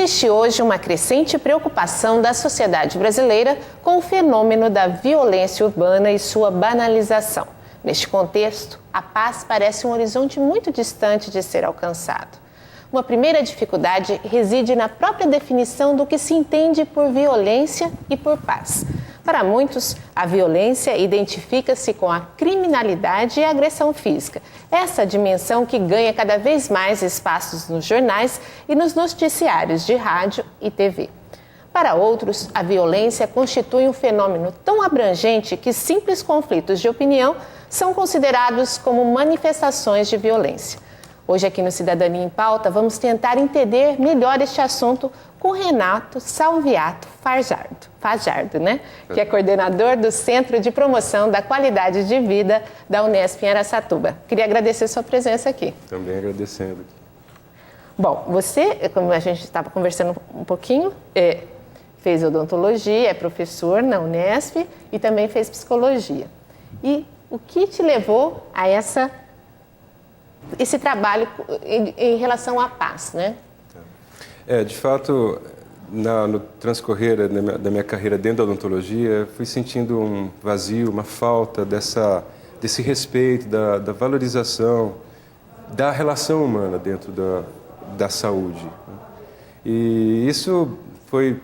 Existe hoje uma crescente preocupação da sociedade brasileira com o fenômeno da violência urbana e sua banalização. Neste contexto, a paz parece um horizonte muito distante de ser alcançado. Uma primeira dificuldade reside na própria definição do que se entende por violência e por paz. Para muitos, a violência identifica-se com a criminalidade e a agressão física. Essa dimensão que ganha cada vez mais espaços nos jornais e nos noticiários de rádio e TV. Para outros, a violência constitui um fenômeno tão abrangente que simples conflitos de opinião são considerados como manifestações de violência. Hoje aqui no Cidadania em Pauta vamos tentar entender melhor este assunto com Renato Salviato Fajardo, que é coordenador do Centro de Promoção da Qualidade de Vida da Unesp em Araçatuba. Queria agradecer sua presença aqui. Também agradecendo. Bom, você, como a gente estava conversando um pouquinho, fez odontologia, é professor na Unesp e também fez psicologia. E o que te levou a esse trabalho em relação à paz, né? De fato, no transcorrer da minha carreira dentro da odontologia, fui sentindo um vazio, uma falta desse respeito, da valorização, da relação humana dentro da saúde. E isso foi...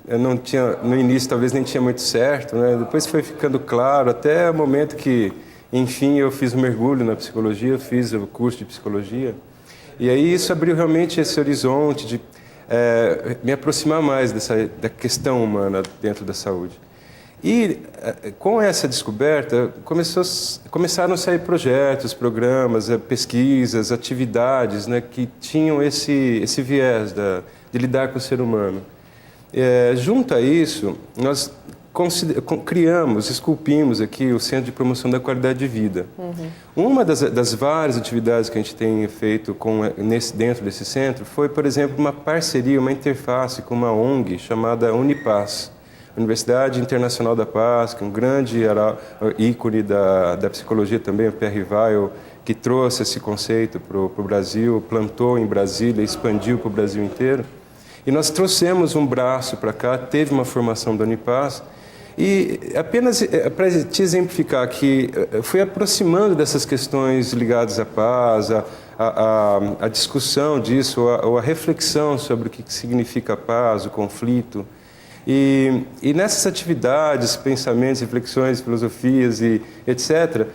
no início talvez nem tinha muito certo, né? Depois foi ficando claro, até o momento que, enfim, eu fiz um mergulho na psicologia, eu fiz o curso de psicologia, e aí isso abriu realmente esse horizonte de me aproximar mais da questão humana dentro da saúde. E com essa descoberta, começaram a sair projetos, programas, pesquisas, atividades, né, que tinham esse viés de lidar com o ser humano. Junto a isso, nós esculpimos aqui o Centro de Promoção da Qualidade de Vida. Uma das várias atividades que a gente tem feito dentro desse centro foi, por exemplo, uma parceria, uma interface com uma ONG chamada Unipaz, Universidade Internacional da Paz, que é um grande ícone da psicologia também, o Pierre Weil, que trouxe esse conceito para o Brasil, plantou em Brasília, expandiu para o Brasil inteiro. E nós trouxemos um braço para cá, teve uma formação da Unipaz, e apenas para te exemplificar que fui aproximando dessas questões ligadas à paz, a discussão disso, ou a reflexão sobre o que significa a paz, o conflito. E nessas atividades, pensamentos, reflexões, filosofias e etc.,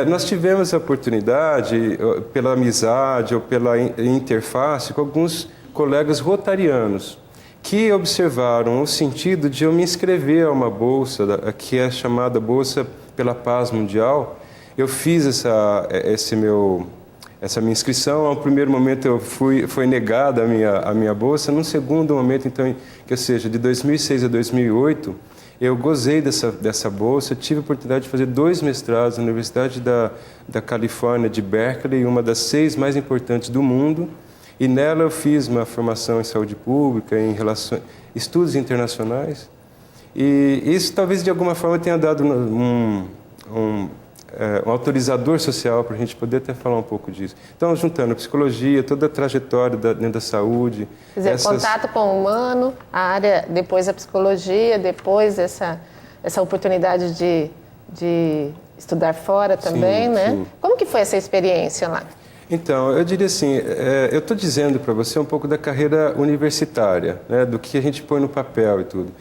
nós tivemos a oportunidade, pela amizade ou pela interface, com alguns colegas rotarianos, que observaram o sentido de eu me inscrever a uma bolsa, que é chamada Bolsa pela Paz Mundial. Eu fiz essa minha inscrição. Ao primeiro momento foi negada a minha bolsa. Num segundo momento, então, que seja, de 2006 a 2008, eu gozei dessa bolsa. Tive a oportunidade de fazer 2 mestrados na Universidade da Califórnia de Berkeley, uma das 6 mais importantes do mundo. E nela eu fiz uma formação em saúde pública, em estudos internacionais. E isso talvez de alguma forma tenha dado um autorizador social para a gente poder até falar um pouco disso. Então, juntando a psicologia, toda a trajetória dentro da saúde. Quer dizer, contato com o humano, a área, depois a psicologia, depois essa oportunidade de estudar fora também, né? Sim. Como que foi essa experiência lá? Então, eu diria assim, eu estou dizendo para você um pouco da carreira universitária, né, do que a gente põe no papel e tudo.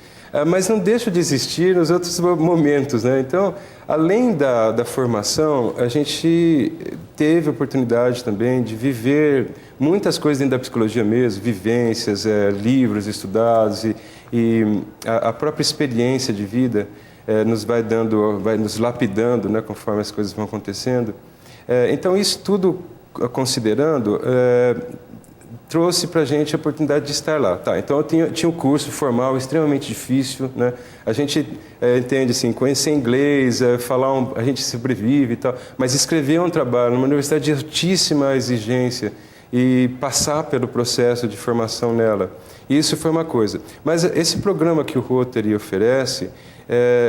Mas não deixa de existir nos outros momentos, né? Então, além da formação, a gente teve a oportunidade também de viver muitas coisas dentro da psicologia mesmo, vivências, livros estudados e a própria experiência de vida vai nos lapidando, né, conforme as coisas vão acontecendo. Então, isso tudo considerando, trouxe para a gente a oportunidade de estar lá. Então eu tinha um curso formal extremamente difícil, né? A gente entende assim, conhecer inglês, a gente sobrevive e tal, mas escrever um trabalho numa universidade de altíssima exigência e passar pelo processo de formação nela, isso foi uma coisa. Mas esse programa que o Rotary oferece,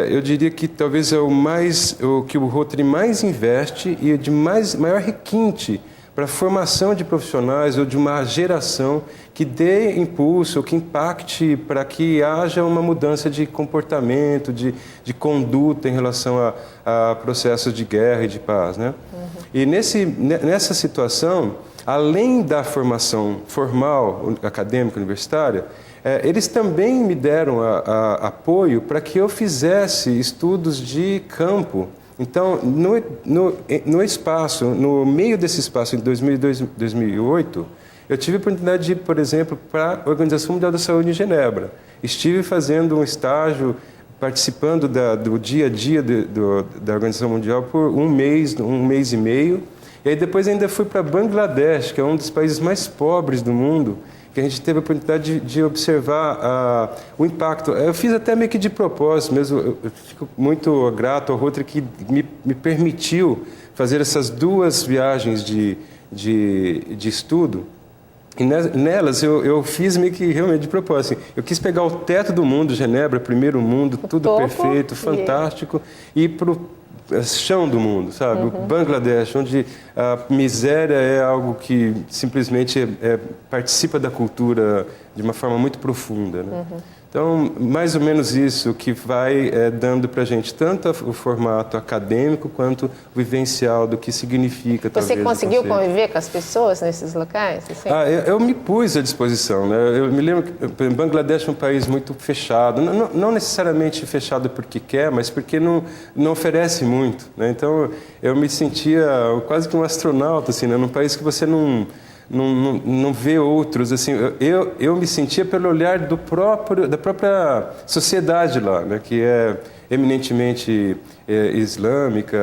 eu diria que talvez é o que o Rotary mais investe e de maior requinte para a formação de profissionais ou de uma geração que dê impulso, ou que impacte para que haja uma mudança de comportamento, de conduta em relação a processos de guerra e de paz, né? E nessa situação, além da formação formal, acadêmica, universitária, eles também me deram apoio para que eu fizesse estudos de campo. Então, no espaço, no meio desse espaço, em 2008, eu tive a oportunidade de ir, por exemplo, para a Organização Mundial da Saúde em Genebra. Estive fazendo um estágio, participando do dia a dia da Organização Mundial por um mês e meio. E aí depois ainda fui para Bangladesh, que é um dos países mais pobres do mundo, que a gente teve a oportunidade de observar o impacto. Eu fiz até meio que de propósito mesmo, eu fico muito grato ao Rotary que me permitiu fazer essas 2 viagens de estudo. E nelas eu fiz meio que realmente de propósito. Assim, eu quis pegar o teto do mundo, Genebra, primeiro mundo, tudo perfeito, fantástico, e ir para o chão do mundo, sabe? O Bangladesh, onde a miséria é algo que simplesmente participa da cultura de uma forma muito profunda, né? Então, mais ou menos isso que vai dando para a gente tanto o formato acadêmico quanto o vivencial do que significa. Você conseguiu conviver com as pessoas nesses locais? Assim? Eu me pus à disposição, né? Eu me lembro que Bangladesh é um país muito fechado, não necessariamente fechado porque quer, mas porque não oferece muito, né? Então, eu me sentia quase que um astronauta, assim, né? Num país que você não vê outros, assim, eu me sentia pelo olhar da própria sociedade lá, né, que é eminentemente islâmica,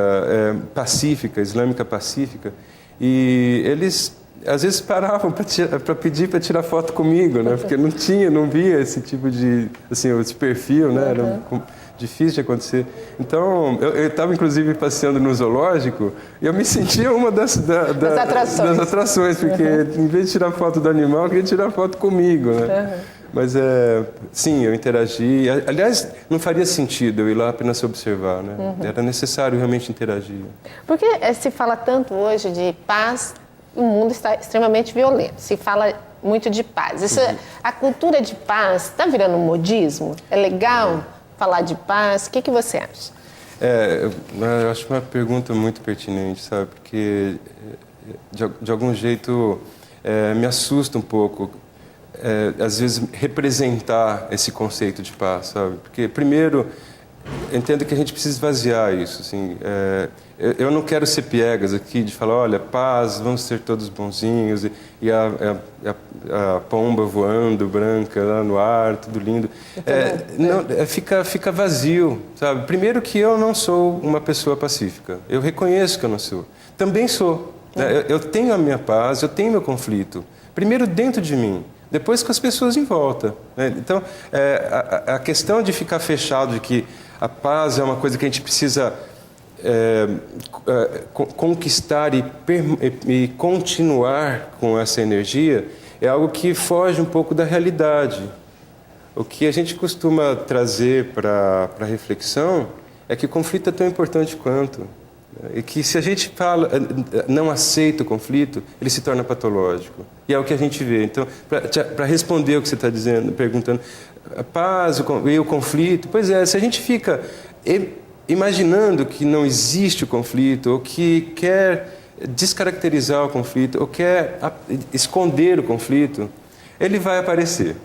islâmica pacífica, e eles às vezes paravam para pedir para tirar foto comigo, né, porque não via esse tipo de, assim, esse perfil, né, era difícil de acontecer. Então, eu estava inclusive passeando no zoológico e eu me sentia uma das atrações, porque em vez de tirar foto do animal, eu queria tirar foto comigo, né? Mas, sim, eu interagi. Aliás, não faria sentido eu ir lá apenas observar, né? Era necessário realmente interagir. Porque se fala tanto hoje de paz, o mundo está extremamente violento. Se fala muito de paz. A cultura de paz está virando um modismo? É legal falar de paz? O que você acha? Eu acho uma pergunta muito pertinente, sabe? Porque, de algum jeito, me assusta um pouco, às vezes, representar esse conceito de paz, sabe? Porque, primeiro, entendo que a gente precisa esvaziar isso, assim. Eu não quero ser piegas aqui de falar, olha, paz, vamos ser todos bonzinhos, e a pomba voando, branca, lá no ar, tudo lindo. Fica vazio, sabe? Primeiro que eu não sou uma pessoa pacífica. Eu reconheço que eu não sou. Também sou. Né? Eu tenho a minha paz, eu tenho meu conflito. Primeiro dentro de mim, depois com as pessoas em volta. Né? Então, a questão de ficar fechado, de que a paz é uma coisa que a gente precisa conquistar e continuar com essa energia, é algo que foge um pouco da realidade. O que a gente costuma trazer para a reflexão é que o conflito é tão importante quanto. E que se a gente não aceita o conflito, ele se torna patológico. E é o que a gente vê. Então, para responder o que você está dizendo, perguntando, a paz e o conflito, pois é, se a gente fica imaginando que não existe o conflito, ou que quer descaracterizar o conflito, ou quer esconder o conflito, ele vai aparecer.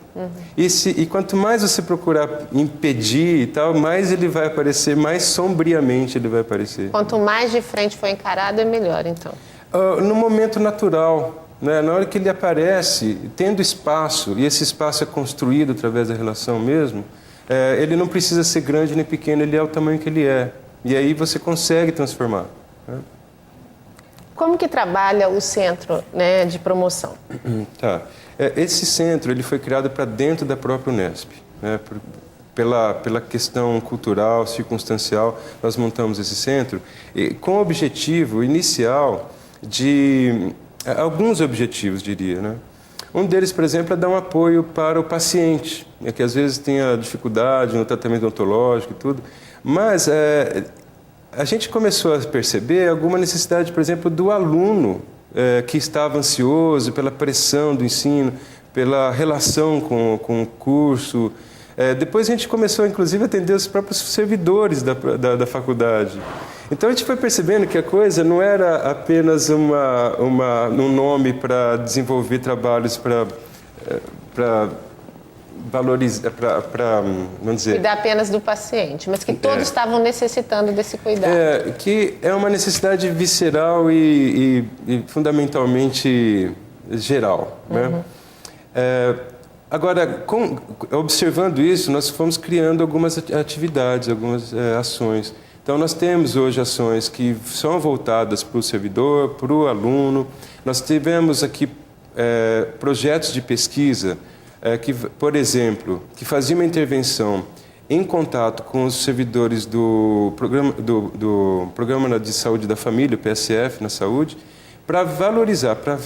E quanto mais você procurar impedir e tal, mais ele vai aparecer, mais sombriamente ele vai aparecer. Quanto mais de frente for encarado, é melhor, então? No momento natural, né? Na hora que ele aparece, tendo espaço, e esse espaço é construído através da relação mesmo, ele não precisa ser grande nem pequeno, ele é o tamanho que ele é. E aí você consegue transformar. Né? Como que trabalha o centro, né, de promoção? Tá. Esse centro ele foi criado para dentro da própria Unesp. Né? Pela questão cultural, circunstancial, nós montamos esse centro com o objetivo inicial de... alguns objetivos, diria, né? Um deles, por exemplo, é dar um apoio para o paciente, que às vezes tem a dificuldade no tratamento odontológico e tudo, mas a gente começou a perceber alguma necessidade, por exemplo, do aluno que estava ansioso pela pressão do ensino, pela relação com o curso. Depois a gente começou, inclusive, a atender os próprios servidores da faculdade. Então a gente foi percebendo que a coisa não era apenas um nome para desenvolver trabalhos para valorizar, vamos dizer... Cuidar apenas do paciente, mas que todos estavam necessitando desse cuidado. Que é uma necessidade visceral e fundamentalmente geral, né? Agora, observando isso, nós fomos criando algumas atividades, algumas ações. Então, nós temos hoje ações que são voltadas para o servidor, para o aluno. Nós tivemos aqui projetos de pesquisa que, por exemplo, que faziam uma intervenção em contato com os servidores do Programa de Saúde da Família, o PSF, na saúde, para valorizar, para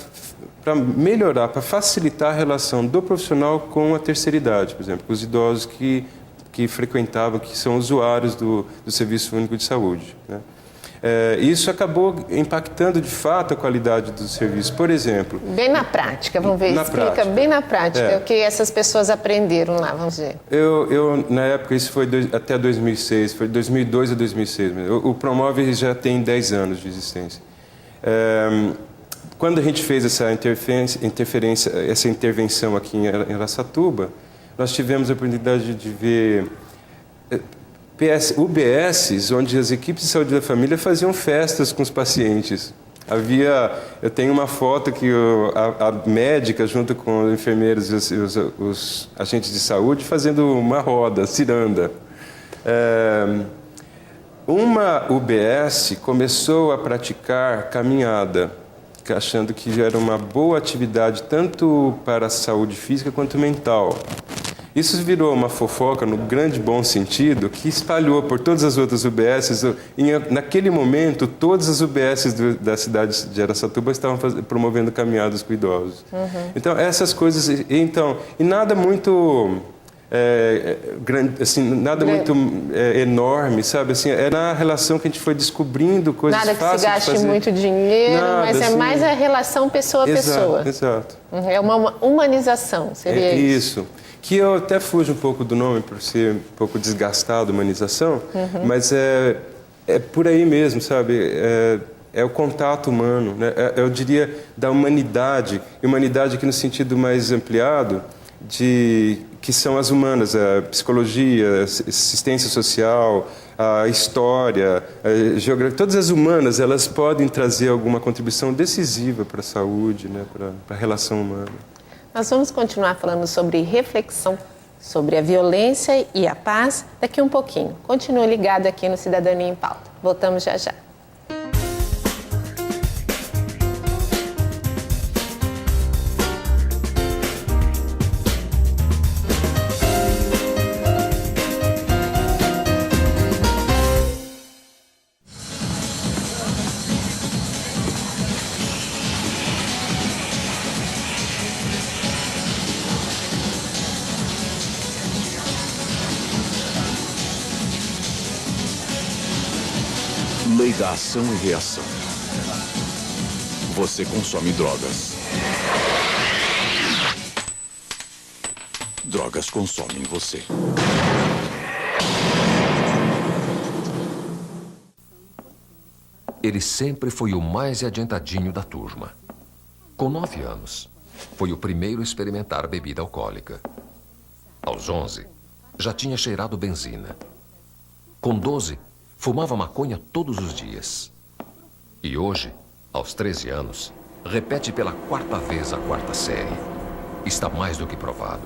melhorar, para facilitar a relação do profissional com a terceira idade, por exemplo, com os idosos que frequentavam, que são usuários do Serviço Único de Saúde, né? Isso acabou impactando de fato a qualidade do serviço. Por exemplo... Bem na prática, vamos ver, explica bem na prática o que essas pessoas aprenderam lá, vamos ver. Eu na época, isso foi até 2006, foi de 2002 a 2006. O Promove já tem 10 anos de existência. Quando a gente fez essa intervenção aqui em Araçatuba, nós tivemos a oportunidade de ver UBSs, onde as equipes de saúde da família faziam festas com os pacientes. Eu tenho uma foto que a médica, junto com os enfermeiros e os agentes de saúde, fazendo uma roda, ciranda. Uma UBS começou a praticar caminhada, achando que era uma boa atividade tanto para a saúde física quanto mental. Isso virou uma fofoca, no grande bom sentido, que espalhou por todas as outras UBSs. Naquele momento, todas as UBSs da cidade de Araçatuba estavam promovendo caminhadas com idosos. Então, essas coisas... E nada muito... grande, assim, nada muito enorme, sabe? Assim, era a relação que a gente foi descobrindo coisas fáceis de fazer. Nada que se gaste muito dinheiro, mas é mais a relação pessoa a pessoa. Exato. É uma humanização, seria isso. Isso. Que eu até fujo um pouco do nome por ser um pouco desgastado, humanização, mas é por aí mesmo, sabe? É o contato humano, né? Eu diria da humanidade, e humanidade aqui no sentido mais ampliado, que são as humanas, a psicologia, a assistência social, a história, a geografia. Todas as humanas, elas podem trazer alguma contribuição decisiva para a saúde, né? Para a relação humana. Nós vamos continuar falando sobre reflexão, sobre a violência e a paz daqui um pouquinho. Continue ligado aqui no Cidadania em Pauta. Voltamos já já. Lei da ação e reação. Você consome drogas. Drogas consomem você. Ele sempre foi o mais adiantadinho da turma. Com 9 anos, foi o primeiro a experimentar bebida alcoólica. Aos 11, já tinha cheirado benzina. Com 12, fumava maconha todos os dias. E hoje, aos 13 anos, repete pela 4ª vez a 4ª série. Está mais do que provado.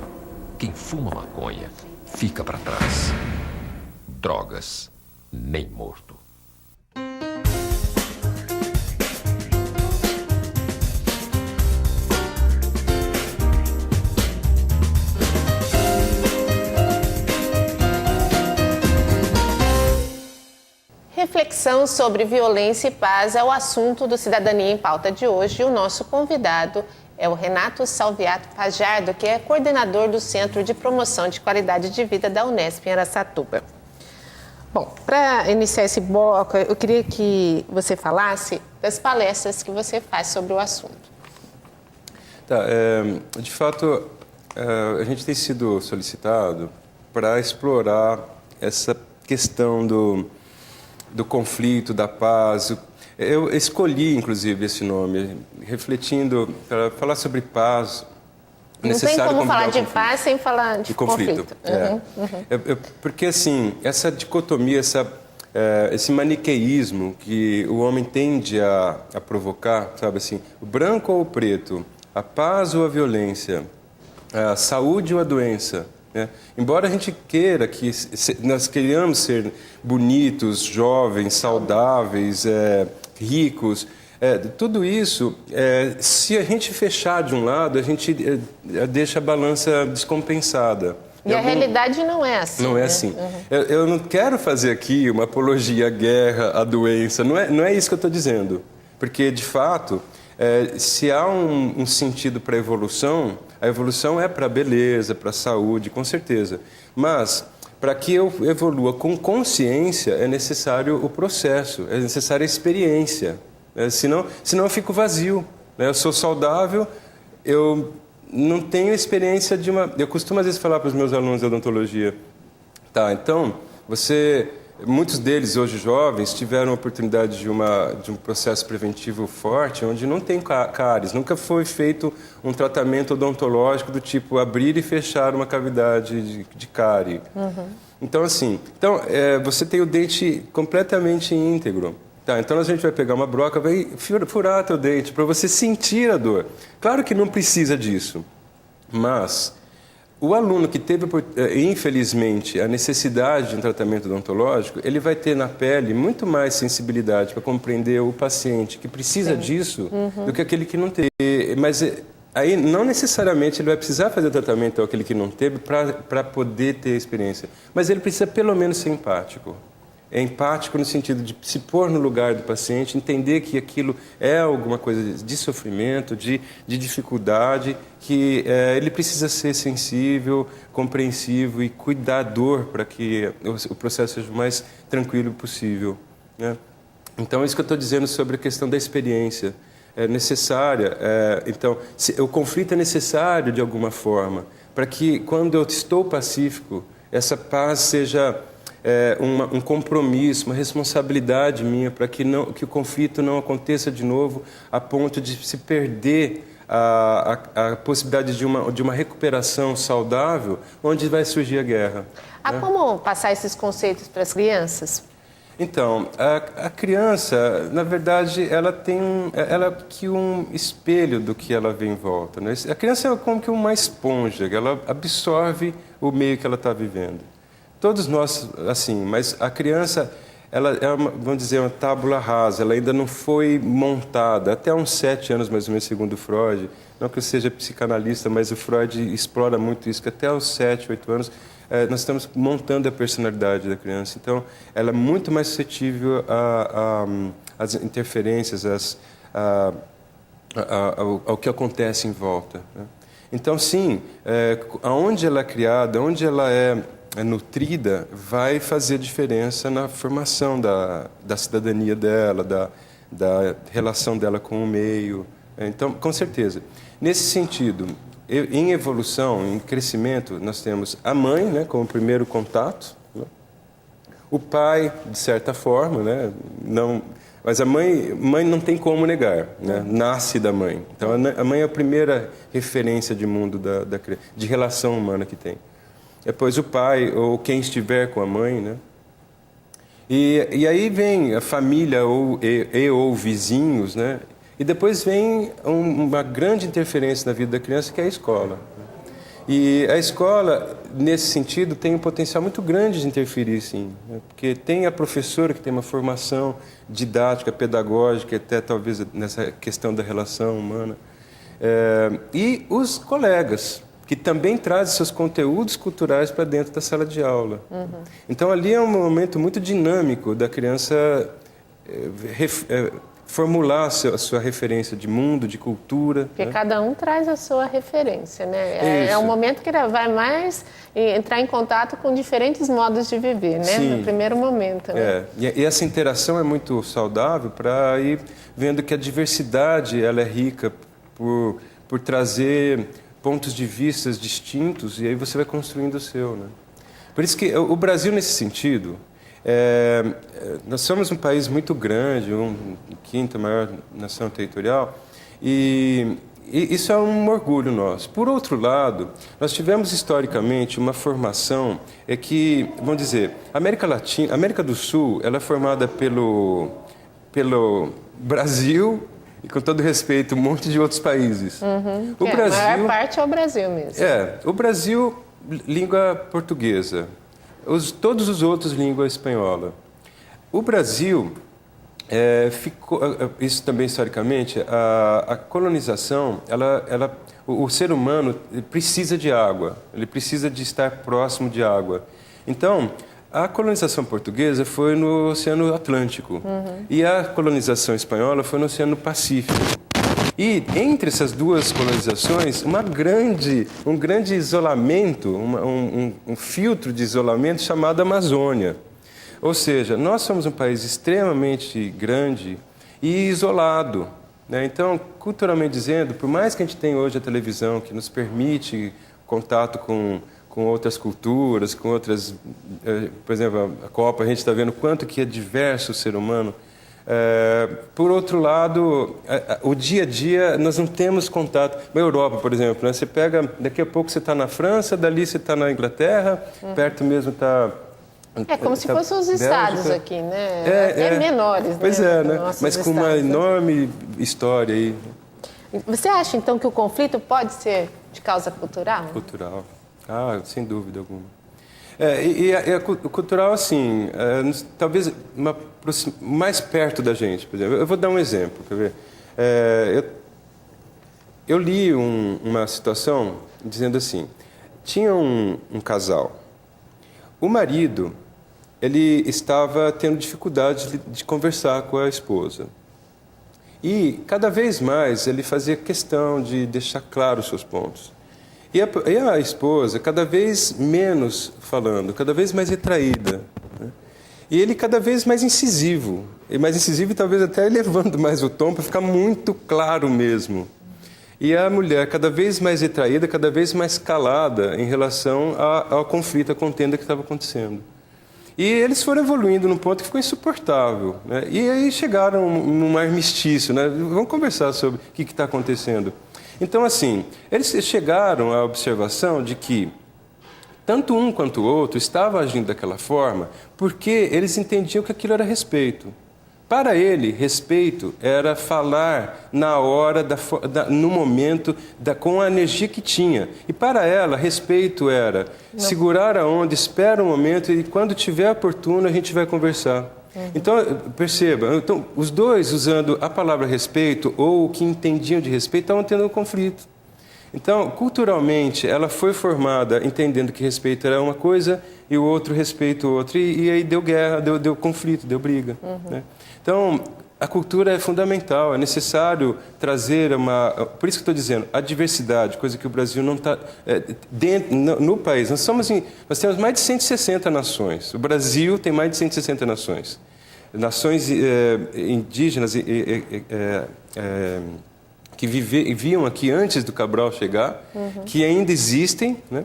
Quem fuma maconha fica para trás. Drogas, nem morto. Reflexão sobre violência e paz é o assunto do Cidadania em Pauta de hoje. E o nosso convidado é o Renato Salviato Fajardo, que é coordenador do Centro de Promoção de Qualidade de Vida da Unesp em Araçatuba. Bom, para iniciar esse bloco, eu queria que você falasse das palestras que você faz sobre o assunto. Tá, de fato, a gente tem sido solicitado para explorar essa questão do conflito, da paz. Eu escolhi, inclusive, esse nome, refletindo para falar sobre paz. Não tem como falar de paz sem falar de conflito. Porque, assim, essa dicotomia, esse maniqueísmo que o homem tende a provocar, sabe assim, o branco ou o preto, a paz ou a violência, a saúde ou a doença, né? Embora a gente queira que nós queiramos ser bonitos, jovens, saudáveis, ricos, tudo isso, se a gente fechar de um lado, a gente deixa a balança descompensada. E a realidade não é assim. Não é assim. Eu não quero fazer aqui uma apologia à guerra, à doença, não é isso que eu estou dizendo. Porque, de fato, se há um sentido para a evolução é para a beleza, para a saúde, com certeza. Mas, para que eu evolua com consciência, é necessário o processo, é necessária a experiência. Senão eu fico vazio. Eu sou saudável, eu não tenho experiência de uma... Eu costumo, às vezes, falar para os meus alunos de odontologia, tá, então, muitos deles, hoje jovens, tiveram a oportunidade de um processo preventivo forte, onde não tem cáries. Nunca foi feito um tratamento odontológico do tipo abrir e fechar uma cavidade de cárie. Então, assim, você tem o dente completamente íntegro. Tá, então a gente vai pegar uma broca, vai furar teu dente para você sentir a dor. Claro que não precisa disso, mas o aluno que teve, infelizmente, a necessidade de um tratamento odontológico, ele vai ter na pele muito mais sensibilidade para compreender o paciente que precisa disso do que aquele que não teve. Mas aí não necessariamente ele vai precisar fazer o tratamento aquele que não teve para poder ter a experiência. Mas ele precisa pelo menos ser empático. É empático no sentido de se pôr no lugar do paciente, entender que aquilo é alguma coisa de sofrimento, de dificuldade, que ele precisa ser sensível, compreensivo e cuidador para que o processo seja o mais tranquilo possível, né? Então, isso que eu estou dizendo sobre a questão da experiência. É necessária, então, o conflito é necessário de alguma forma, para que quando eu estou pacífico, essa paz seja... um compromisso, uma responsabilidade minha para que o conflito não aconteça de novo a ponto de se perder a possibilidade de uma recuperação saudável, onde vai surgir a guerra. Há como passar esses conceitos para as crianças? Então, a criança, na verdade, ela é um espelho do que ela vê em volta, né? A criança é como que uma esponja, ela absorve o meio que ela está vivendo. Todos nós, assim, mas a criança, ela é, vamos dizer, uma tábula rasa, ela ainda não foi montada, até uns 7 anos, mais ou menos, segundo Freud. Não que eu seja psicanalista, mas o Freud explora muito isso, que até os 7, 8 anos, nós estamos montando a personalidade da criança. Então, ela é muito mais suscetível às interferências, ao que acontece em volta, né? Então, sim, aonde ela é criada, onde ela é nutrida, vai fazer diferença na formação da cidadania dela, da relação dela com o meio. Então, com certeza. Nesse sentido, em evolução, em crescimento, nós temos a mãe, né, como primeiro contato, né? O pai, de certa forma, né, mas a mãe não tem como negar, né? Nasce da mãe. Então, a mãe é a primeira referência de mundo de relação humana que tem. Depois o pai, ou quem estiver com a mãe, né? E aí vem a família ou vizinhos, né? E depois vem uma grande interferência na vida da criança, que é a escola. E a escola, nesse sentido, tem um potencial muito grande de interferir, sim, né? Porque tem a professora que tem uma formação didática, pedagógica, até talvez nessa questão da relação humana. E os colegas, que também trazem seus conteúdos culturais para dentro da sala de aula. Então, ali é um momento muito dinâmico da criança formular a sua referência de mundo, de cultura. Porque né? cada um traz a sua referência, né? É um momento que ele vai mais entrar em contato com diferentes modos de viver, né? Sim. No primeiro momento, né? E essa interação é muito saudável para ir vendo que a diversidade ela é rica por trazer pontos de vista distintos e aí você vai construindo o seu, né? Por isso que o Brasil, nesse sentido, nós somos um país muito grande, quinta maior nação territorial, e isso é um orgulho nosso. Por outro lado, nós tivemos historicamente uma formação que, vamos dizer, a América do Sul, ela é formada pelo Brasil e, com todo respeito, um monte de outros países. O Brasil, a maior parte é o Brasil mesmo. O Brasil, língua portuguesa. Todos os outros, língua espanhola. O Brasil ficou, isso também historicamente, a colonização, o ser humano precisa de água, ele precisa de estar próximo de água. Então, a colonização portuguesa foi no Oceano Atlântico e a colonização espanhola foi no Oceano Pacífico. E entre essas duas colonizações, um grande isolamento, um filtro de isolamento chamado Amazônia. Ou seja, nós somos um país extremamente grande e isolado, né? Então, culturalmente dizendo, por mais que a gente tenha hoje a televisão que nos permite contato com outras culturas, com outras... Por exemplo, a Copa, a gente está vendo quanto que é diverso o ser humano. Por outro lado, o dia a dia, nós não temos contato. Na Europa, por exemplo, né? Você pega, daqui a pouco você está na França, dali você está na Inglaterra, perto mesmo está... como se fossem os estados aqui, né? Até menores, pois né? Né? Mas com uma enorme história aí. Você acha, então, que o conflito pode ser de causa cultural? Cultural. Sem dúvida alguma. O cultural, assim, talvez mais perto da gente, por exemplo. Eu vou dar um exemplo, quer ver? Eu li uma situação dizendo assim, tinha um casal. O marido, ele estava tendo dificuldade de conversar com a esposa. E, cada vez mais, ele fazia questão de deixar claro os seus pontos. E a esposa, cada vez menos falando, cada vez mais retraída. Né? E ele cada vez mais incisivo. E mais incisivo e talvez até elevando mais o tom para ficar muito claro mesmo. E a mulher cada vez mais retraída, cada vez mais calada em relação ao conflito, à contenda que estava acontecendo. E eles foram evoluindo num ponto que ficou insuportável. Né? E aí chegaram num armistício. Né? Vamos conversar sobre o que está acontecendo. Então, assim, eles chegaram à observação de que tanto um quanto o outro estavam agindo daquela forma porque eles entendiam que aquilo era respeito. Para ele, respeito era falar na hora, no momento, com a energia que tinha. E para ela, respeito era segurar a onda, espera um momento e quando tiver oportuno a gente vai conversar. Então, perceba, os dois usando a palavra respeito ou o que entendiam de respeito estavam tendo um conflito. Então, culturalmente, ela foi formada entendendo que respeito era uma coisa e o outro respeito outra. E aí deu guerra, deu conflito, deu briga. Né? Então, a cultura é fundamental, é necessário trazer Por isso que estou dizendo, a diversidade, coisa que o Brasil não está... no país, nós temos mais de 160 nações. O Brasil tem mais de 160 nações. Nações indígenas que viviam aqui antes do Cabral chegar, que ainda existem, né?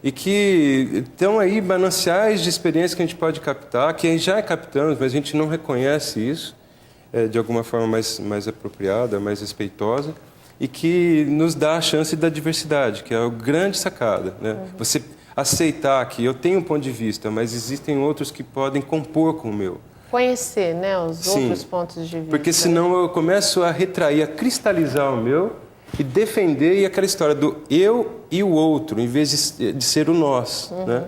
E que estão aí mananciais de experiência que a gente pode captar, que já captamos, mas a gente não reconhece isso de alguma forma mais apropriada, mais respeitosa, e que nos dá a chance da diversidade, que é a grande sacada. Né? Você aceitar que eu tenho um ponto de vista, mas existem outros que podem compor com o meu. Conhecer, né, os outros pontos de vista. Porque senão eu começo a retrair, a cristalizar o meu e defender e aquela história do eu e o outro, em vez de ser o nós. Né?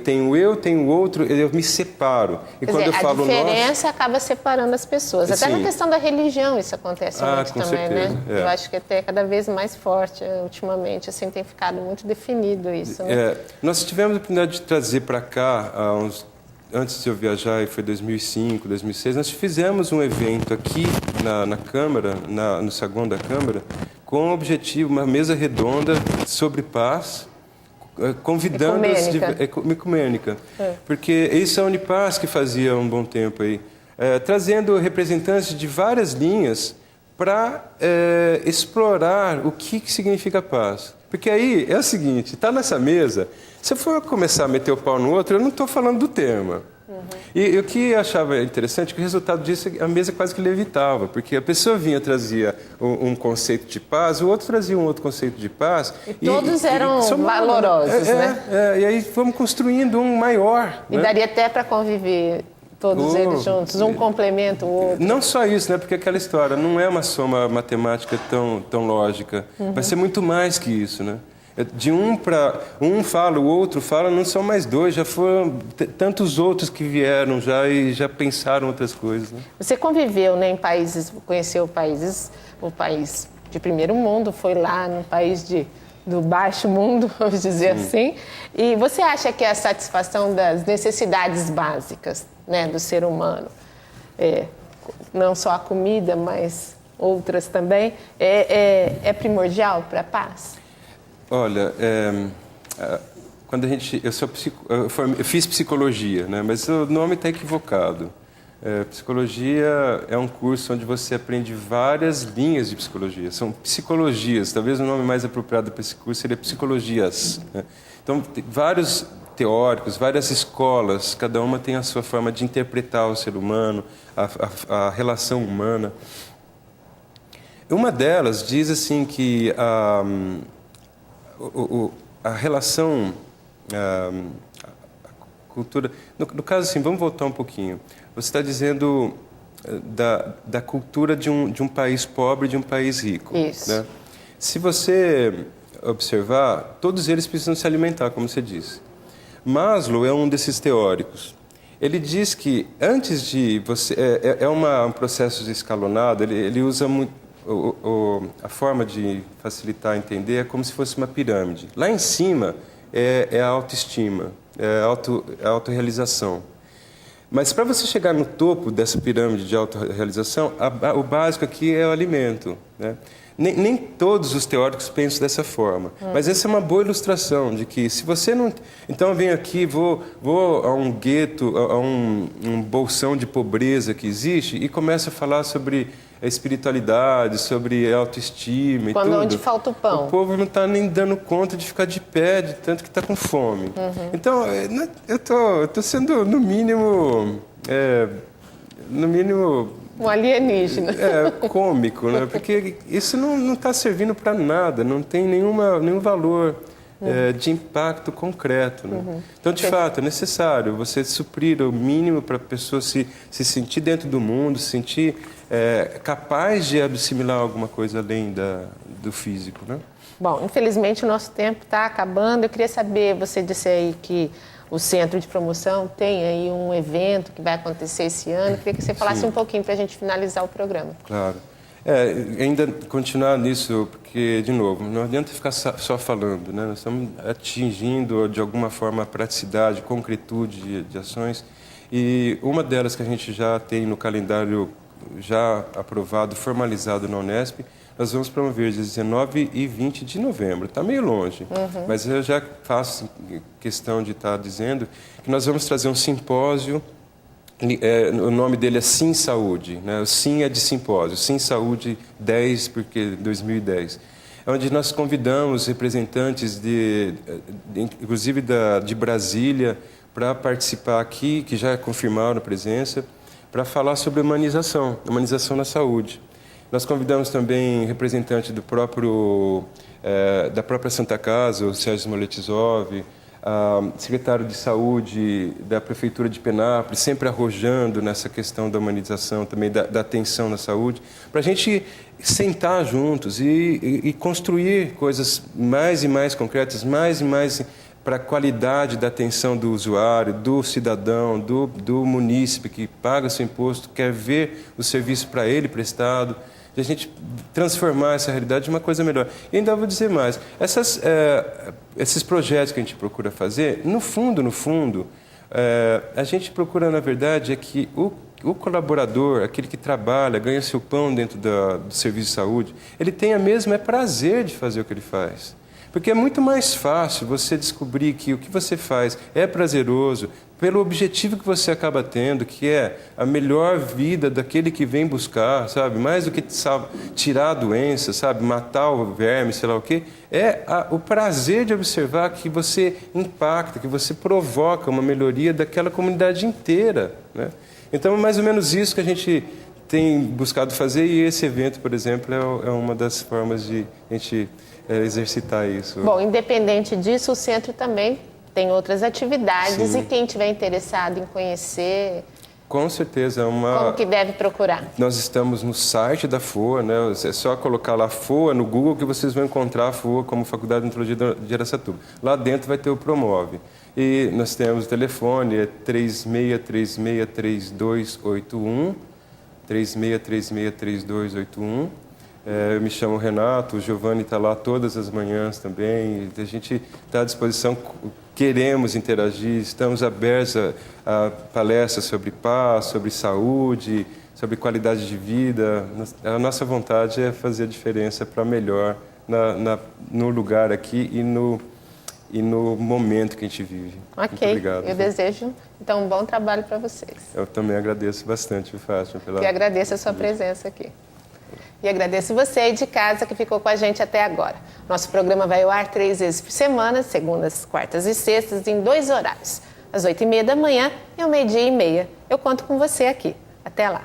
Tem o eu, tem o outro, eu me separo. E quando eu falo a diferença acaba separando as pessoas. Até na questão da religião isso acontece muito com também, certeza, né? Eu acho que até cada vez mais forte ultimamente, assim, tem ficado muito definido isso. Né? Nós tivemos a oportunidade de trazer para cá, há uns antes de eu viajar, e foi 2005, 2006, nós fizemos um evento aqui na Câmara, no saguão da Câmara, com o objetivo, uma mesa redonda sobre paz, convidando ecumênica. Porque isso é a Unipaz que fazia há um bom tempo aí, trazendo representantes de várias linhas para explorar o que significa paz. Porque aí é o seguinte, está nessa mesa, se eu for começar a meter o pau no outro, eu não estou falando do tema. E o que eu achava interessante, que o resultado disso, a mesa quase que levitava, porque a pessoa trazia um conceito de paz, o outro trazia um outro conceito de paz. E todos eram valorosos, né? E aí fomos construindo um maior. E daria até para conviver todos eles juntos, um complementa o outro. Não só isso, né? Porque aquela história não é uma soma matemática tão lógica. Vai ser muito mais que isso, né? De um para um fala, o outro fala, não são mais dois, já foram tantos outros que vieram já e já pensaram outras coisas. Né? Você conviveu, né, em países, conheceu países, o país de primeiro mundo, foi lá no país do baixo mundo, vamos dizer assim. E você acha que a satisfação das necessidades básicas, né, do ser humano, não só a comida, mas outras também, é primordial para a paz? Olha, quando eu fiz psicologia, né? Mas o nome está equivocado. Psicologia é um curso onde você aprende várias linhas de psicologia. São psicologias. Talvez o nome mais apropriado para esse curso seria psicologias. Né? Então, tem vários teóricos, várias escolas. Cada uma tem a sua forma de interpretar o ser humano, a relação humana. Uma delas diz assim que a relação, a cultura... No caso, assim, vamos voltar um pouquinho. Você está dizendo da cultura de um país pobre e de um país rico. Isso. Né? Se você observar, todos eles precisam se alimentar, como você disse. Maslow é um desses teóricos. Ele diz que antes de você... um processo escalonado, ele usa muito... A forma de facilitar entender é como se fosse uma pirâmide. Lá em cima é a autoestima, é a autorrealização. Mas para você chegar no topo dessa pirâmide de autorrealização, o básico aqui é o alimento. Né? Nem todos os teóricos pensam dessa forma. Mas essa é uma boa ilustração de que se você não... Então eu venho aqui, vou a um gueto, a um bolsão de pobreza que existe e começo a falar sobre a espiritualidade, sobre a autoestima e tudo. Onde falta o pão. O povo não está nem dando conta de ficar de pé, de tanto que está com fome. Então, eu tô sendo, no mínimo... Um alienígena. Cômico, né? Porque isso não está servindo para nada, não tem nenhum valor de impacto concreto. Né? Então, de fato, é necessário você suprir o mínimo para a pessoa se sentir dentro do mundo, se sentir capaz de assimilar alguma coisa além do físico. Né? Bom, infelizmente o nosso tempo está acabando. Eu queria saber, você disse aí que o Centro de Promoção tem aí um evento que vai acontecer esse ano. Eu queria que você falasse um pouquinho para a gente finalizar o programa. Claro. Ainda continuar nisso, porque, de novo, não adianta ficar só falando, né? Nós estamos atingindo, de alguma forma, a praticidade, concretude de ações. E uma delas que a gente já tem no calendário já aprovado, formalizado na Unesp, nós vamos promover dias 19 e 20 de novembro. Está meio longe, mas eu já faço questão de estar dizendo que nós vamos trazer um simpósio. O nome dele é Sim Saúde, né? O Sim é de simpósio, Sim Saúde 10, porque 2010. É onde nós convidamos representantes inclusive de Brasília, para participar aqui, que já confirmaram a presença, para falar sobre humanização na saúde. Nós convidamos também representantes da própria Santa Casa, o Sérgio Moletizov, secretário de Saúde da Prefeitura de Penápolis, sempre arrojando nessa questão da humanização, também da atenção na saúde, para a gente sentar juntos e construir coisas mais e mais concretas, mais e mais para a qualidade da atenção do usuário, do cidadão, do munícipe que paga seu imposto, quer ver o serviço para ele prestado, de a gente transformar essa realidade em uma coisa melhor. E ainda vou dizer mais, esses projetos que a gente procura fazer, no fundo, A gente procura, na verdade, é que o colaborador, aquele que trabalha, ganha seu pão dentro do serviço de saúde, ele tenha mesmo prazer de fazer o que ele faz. Porque é muito mais fácil você descobrir que o que você faz é prazeroso pelo objetivo que você acaba tendo, que é a melhor vida daquele que vem buscar, sabe? Mais do que tirar a doença, sabe? Matar o verme, sei lá o quê. O prazer de observar que você impacta, que você provoca uma melhoria daquela comunidade inteira, né? Então, é mais ou menos isso que a gente tem buscado fazer, e esse evento, por exemplo, é uma das formas de a gente exercitar isso. Bom, independente disso, o centro também tem outras atividades. Sim. E quem estiver interessado em conhecer, com certeza. como que deve procurar? Nós estamos no site da FOA, né? É só colocar lá FOA no Google que vocês vão encontrar a FOA como Faculdade de Odontologia de Araçatuba. Lá dentro vai ter o Promove. E nós temos o telefone, é 36363281, 36363281. Eu me chamo Renato, o Giovanni está lá todas as manhãs também. A gente está à disposição, queremos interagir, estamos abertos a palestras sobre paz, sobre saúde, sobre qualidade de vida. A nossa vontade é fazer a diferença para melhor no lugar aqui e no momento que a gente vive. Ok, muito obrigado. Eu desejo, então, um bom trabalho para vocês. Eu também agradeço bastante, Fátima, E agradeço a sua presença aqui. E agradeço você aí de casa que ficou com a gente até agora. Nosso programa vai ao ar 3 vezes por semana, segundas, quartas e sextas, em 2 horários. Às 8h30 da manhã e ao 12h30. Eu conto com você aqui. Até lá.